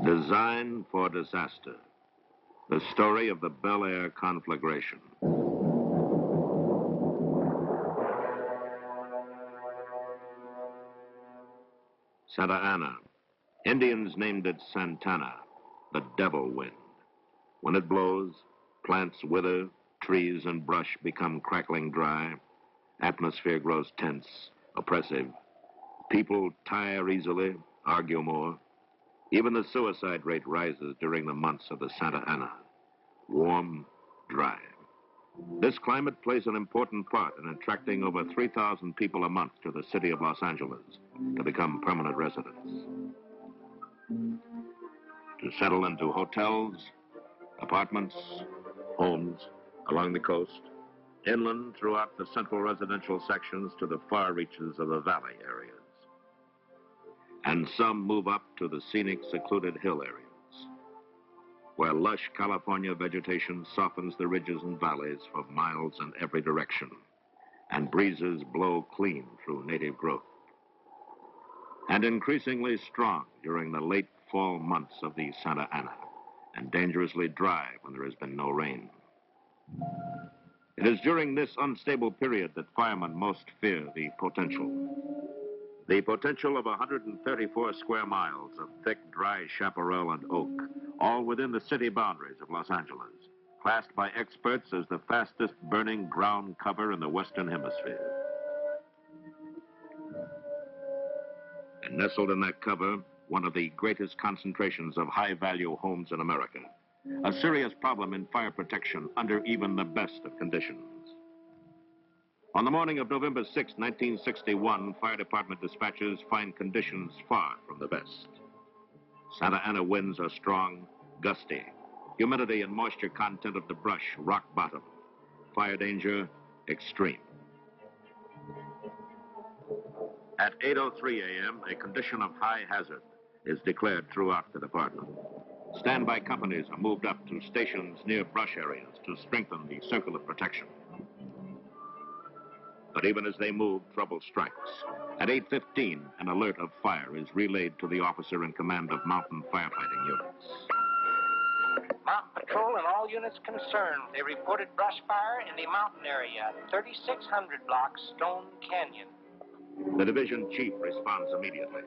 Design for disaster. The story of the Bel Air conflagration. Santa Ana. Indians named it Santana, the devil wind. When it blows, plants wither, trees and brush become crackling dry, atmosphere grows tense, oppressive. People tire easily, argue more. Even the suicide rate rises during the months of the Santa Ana. Warm, dry. This climate plays an important part in attracting over 3,000 people a month to the city of Los Angeles to become permanent residents. To settle into hotels, apartments, homes along the coast, inland throughout the central residential sections to the far reaches of the valley areas. And some move up to the scenic, secluded hill areas, where lush California vegetation softens the ridges and valleys for miles in every direction, and breezes blow clean through native growth. And increasingly strong during the late fall months of the Santa Ana, and dangerously dry when there has been no rain. It is during this unstable period that firemen most fear the potential. The potential of 134 square miles of thick, dry chaparral and oak, all within the city boundaries of Los Angeles, classed by experts as the fastest burning ground cover in the Western Hemisphere. And nestled in that cover, one of the greatest concentrations of high-value homes in America, a serious problem in fire protection under even the best of conditions. On the morning of November 6, 1961, fire department dispatchers find conditions far from the best. Santa Ana winds are strong, gusty. Humidity and moisture content of the brush rock bottom. Fire danger extreme. At 8:03 a.m., a condition of high hazard is declared throughout the department. Standby companies are moved up to stations near brush areas to strengthen the circle of protection. But even as they move, trouble strikes. At 8:15, an alert of fire is relayed to the officer in command of mountain firefighting units. Mountain Patrol and all units concerned. They reported brush fire in the mountain area, 3600 block Stone Canyon. The division chief responds immediately.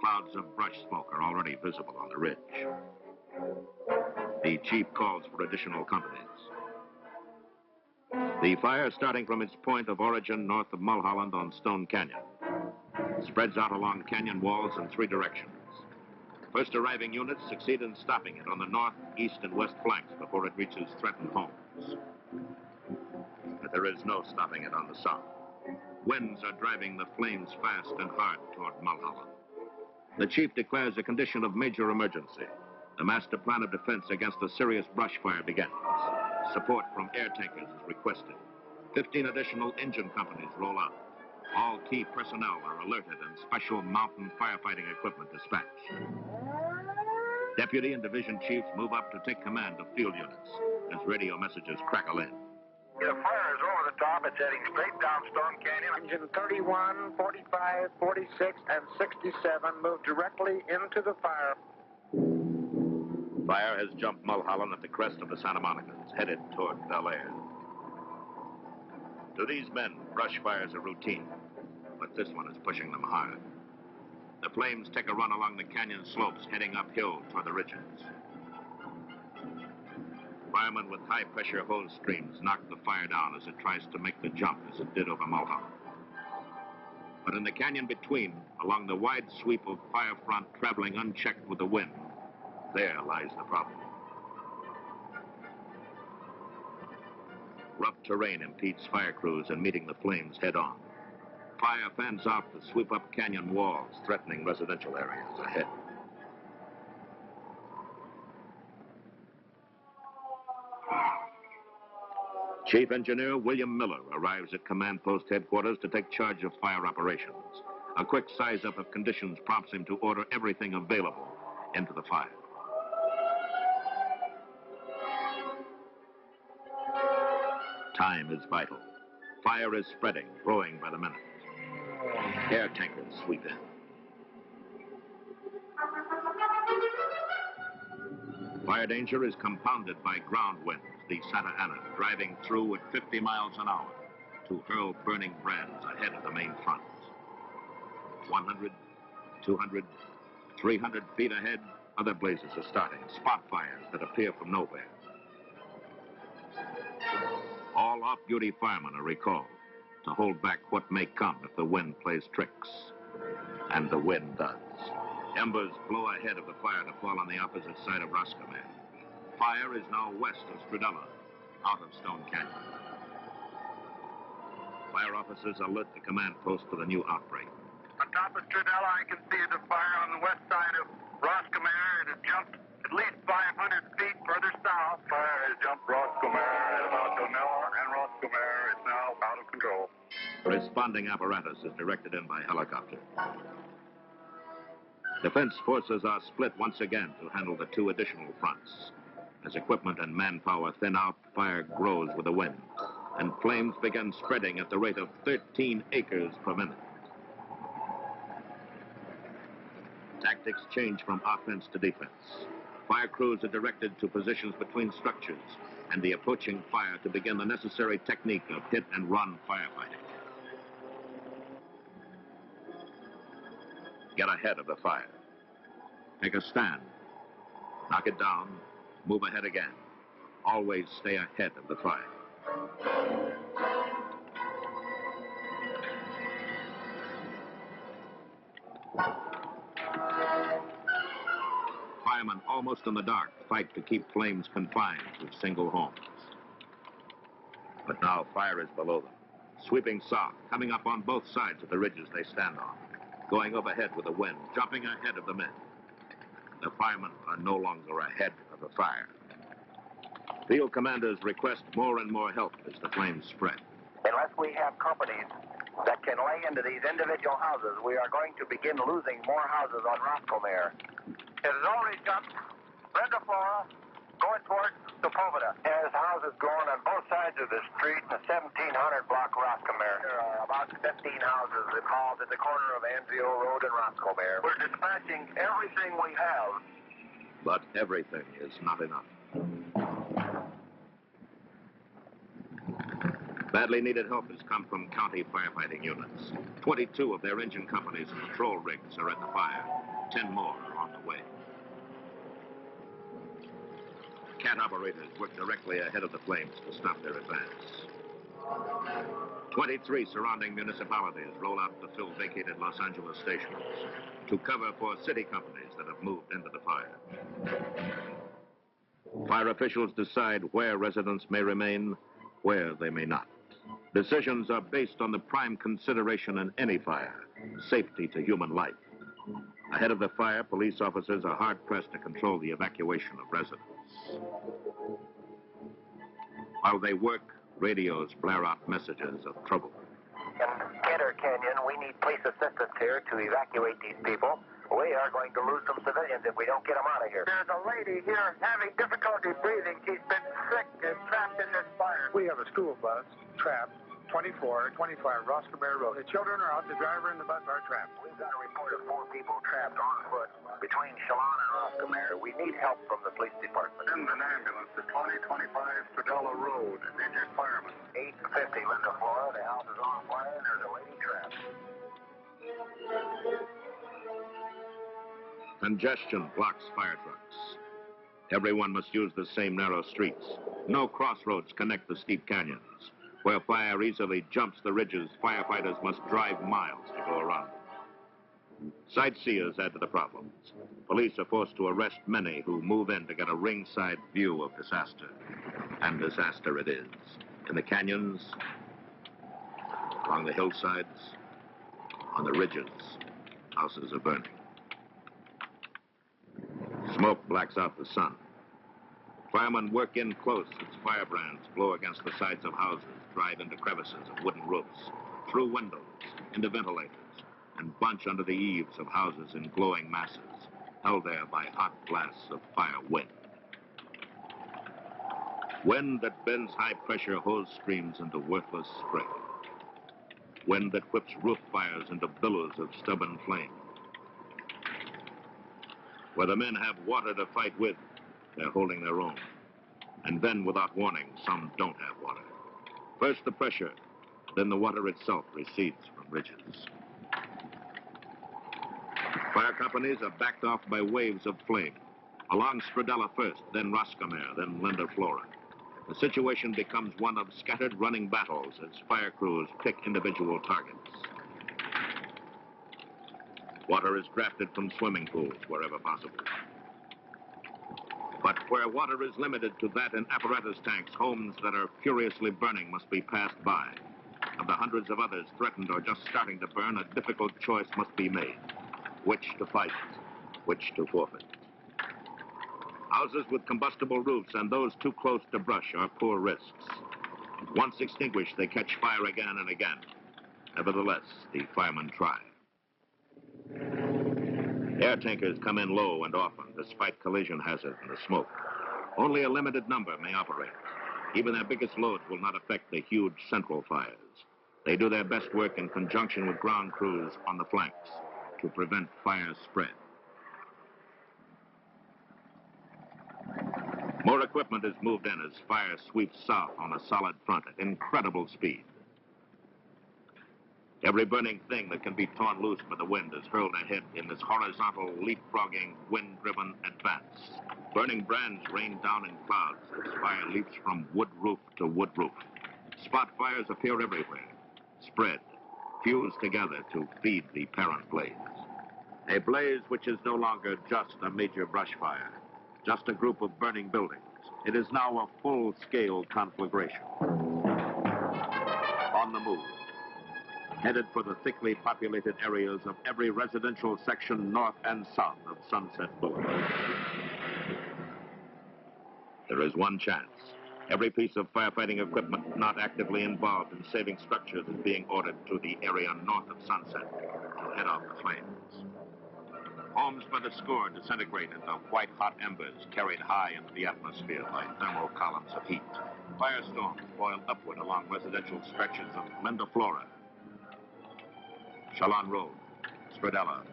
Clouds of brush smoke are already visible on the ridge. The chief calls for additional companies. The fire, starting from its point of origin north of Mulholland on Stone Canyon, spreads out along canyon walls in three directions. First arriving units succeed in stopping it on the north, east, and west flanks before it reaches threatened homes. But there is no stopping it on the south. Winds are driving the flames fast and hard toward Mulholland. The chief declares a condition of major emergency. The master plan of defense against a serious brush fire begins. Support from air tankers is requested. 15 additional engine companies roll out. All key personnel are alerted and special mountain firefighting equipment dispatched. Deputy and division chiefs move up to take command of field units as radio messages crackle in. The fire is over the top. It's heading straight down Stone Canyon. Engine 31, 45, 46, and 67 move directly into the fire. Fire has jumped Mulholland at the crest of the Santa Monicas, headed toward Bel Air. To these men, brush fires are routine, but this one is pushing them hard. The flames take a run along the canyon slopes, heading uphill toward the ridges. Firemen with high-pressure hose streams knock the fire down as it tries to make the jump as it did over Mulholland. But in the canyon between, along the wide sweep of fire front traveling unchecked with the wind, there lies the problem. Rough terrain impedes fire crews in meeting the flames head-on. Fire fans out the sweep-up canyon walls, threatening residential areas ahead. Chief Engineer William Miller arrives at Command Post Headquarters to take charge of fire operations. A quick size-up of conditions prompts him to order everything available into the fire. Time is vital. Fire is spreading, growing by the minute. Air tankers sweep in. Fire danger is compounded by ground winds, the Santa Ana, driving through at 50 miles an hour to hurl burning brands ahead of the main front. 100, 200, 300 feet ahead, other blazes are starting, spot fires that appear from nowhere. All off-duty firemen are recalled to hold back what may come if the wind plays tricks. And the wind does. Embers blow ahead of the fire to fall on the opposite side of Roscommon. Fire is now west of Stradella, out of Stone Canyon. Fire officers alert the command post to the new outbreak. On top of Stradella, I can see the fire on the west side of Roscommon. It has jumped at least 500 feet further south. Fire has jumped Roscommon at about Donella and Roscommon. It's now out of control. Responding apparatus is directed in by helicopter. Defense forces are split once again to handle the two additional fronts. As equipment and manpower thin out, fire grows with the wind, and flames begin spreading at the rate of 13 acres per minute. Tactics change from offense to defense. Fire crews are directed to positions between structures and the approaching fire to begin the necessary technique of hit-and-run firefighting. Get ahead of the fire. Take a stand. Knock it down. Move ahead again. Always stay ahead of the fire. Firemen, almost in the dark, fight to keep flames confined to single homes. But now fire is below them, sweeping south, coming up on both sides of the ridges they stand on, going overhead with the wind, jumping ahead of the men. The firemen are no longer ahead of the fire. Field commanders request more and more help as the flames spread. Unless we have companies that can lay into these individual houses, we are going to begin losing more houses on Roscommon. It has already jumped Brenda Flora going towards Sepulveda. There's houses going on both sides of the street in the 1700 block Roscommon. There are about 15 houses involved at the corner of Anzio Road and Roscommon. We're dispatching everything we have. But everything is not enough. Badly needed help has come from county firefighting units. 22 of their engine companies and patrol rigs are at the fire. 10 more are on the way. Cat operators work directly ahead of the flames to stop their advance. 23 surrounding municipalities roll out to fill vacated Los Angeles stations to cover for city companies that have moved into the fire. Fire officials decide where residents may remain, where they may not. Decisions are based on the prime consideration in any fire, safety to human life. Ahead of the fire, police officers are hard-pressed to control the evacuation of residents. While they work, radios blare out messages of trouble. In Gator Canyon, we need police assistance here to evacuate these people. We are going to lose some civilians if we don't get them out of here. There's a lady here having difficulty breathing. She's been sick and trapped in this fire. We have a school bus trapped 24, 25 Roscommon Road. The children are out, the driver and the bus are trapped. We've got a report of 4 people trapped on foot between Chelan and Roscommon. We need help from the police department. Send an ambulance to 2025 Stradella Road. Injured fireman. 850 Linda Flora. The house is on fire and there's a lady trapped. Congestion blocks fire trucks. Everyone must use the same narrow streets. No crossroads connect the steep canyons. Where fire easily jumps the ridges, firefighters must drive miles to go around. Sightseers add to the problems. Police are forced to arrest many who move in to get a ringside view of disaster. And disaster it is. In the canyons, along the hillsides, on the ridges, houses are burning. Smoke blacks out the sun. Firemen work in close as firebrands blow against the sides of houses, drive into crevices of wooden roofs, through windows, into ventilators, and bunch under the eaves of houses in glowing masses, held there by hot blasts of fire wind. Wind that bends high-pressure hose streams into worthless spray. Wind that whips roof fires into billows of stubborn flame. Where the men have water to fight with, they're holding their own. And then, without warning, some don't have water. First the pressure, then the water itself recedes from ridges. Fire companies are backed off by waves of flame. Along Stradella first, then Roscommare, then Linda Flora. The situation becomes one of scattered running battles as fire crews pick individual targets. Water is drafted from swimming pools wherever possible. But where water is limited to that in apparatus tanks, homes that are furiously burning must be passed by. Of the hundreds of others threatened or just starting to burn, a difficult choice must be made. Which to fight, which to forfeit. Houses with combustible roofs and those too close to brush are poor risks. Once extinguished, they catch fire again and again. Nevertheless, the firemen try. Air tankers come in low and often, despite collision hazard and the smoke. Only a limited number may operate. Even their biggest loads will not affect the huge central fires. They do their best work in conjunction with ground crews on the flanks to prevent fire spread. More equipment is moved in as fire sweeps south on a solid front at incredible speed. Every burning thing that can be torn loose by the wind is hurled ahead in this horizontal, leapfrogging, wind-driven advance. Burning brands rain down in clouds as fire leaps from wood roof to wood roof. Spot fires appear everywhere, spread, fuse together to feed the parent blaze. A blaze which is no longer just a major brush fire, just a group of burning buildings. It is now a full-scale conflagration. On the move, headed for the thickly populated areas of every residential section north and south of Sunset Boulevard. There is one chance. Every piece of firefighting equipment not actively involved in saving structures is being ordered to the area north of Sunset to head off the flames. Homes by the score disintegrate into white-hot embers carried high into the atmosphere by thermal columns of heat. Firestorms boil upward along residential stretches of Linda Flora, Chalon Road, Stradella,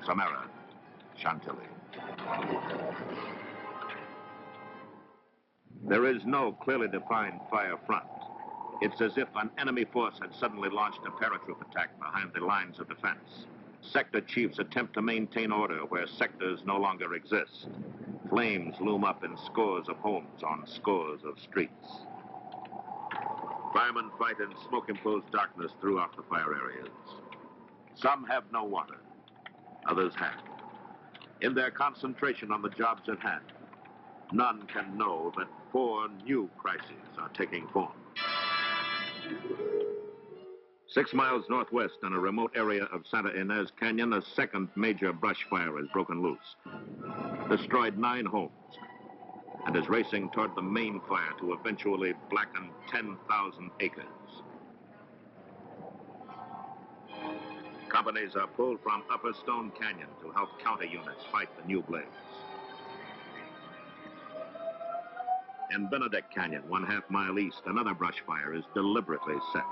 Samara, Chantilly. There is no clearly defined fire front. It's as if an enemy force had suddenly launched a paratroop attack behind the lines of defense. Sector chiefs attempt to maintain order where sectors no longer exist. Flames loom up in scores of homes on scores of streets. Firemen fight in smoke-imposed darkness throughout the fire areas. Some have no water, others have. In their concentration on the jobs at hand, none can know that 4 new crises are taking form. 6 miles northwest in a remote area of Santa Ynez Canyon, a second major brush fire has broken loose. Destroyed 9 homes and is racing toward the main fire to eventually blacken 10,000 acres. Companies are pulled from Upper Stone Canyon to help counter units fight the new blaze. In Benedict Canyon, 1/2 mile east, another brush fire is deliberately set.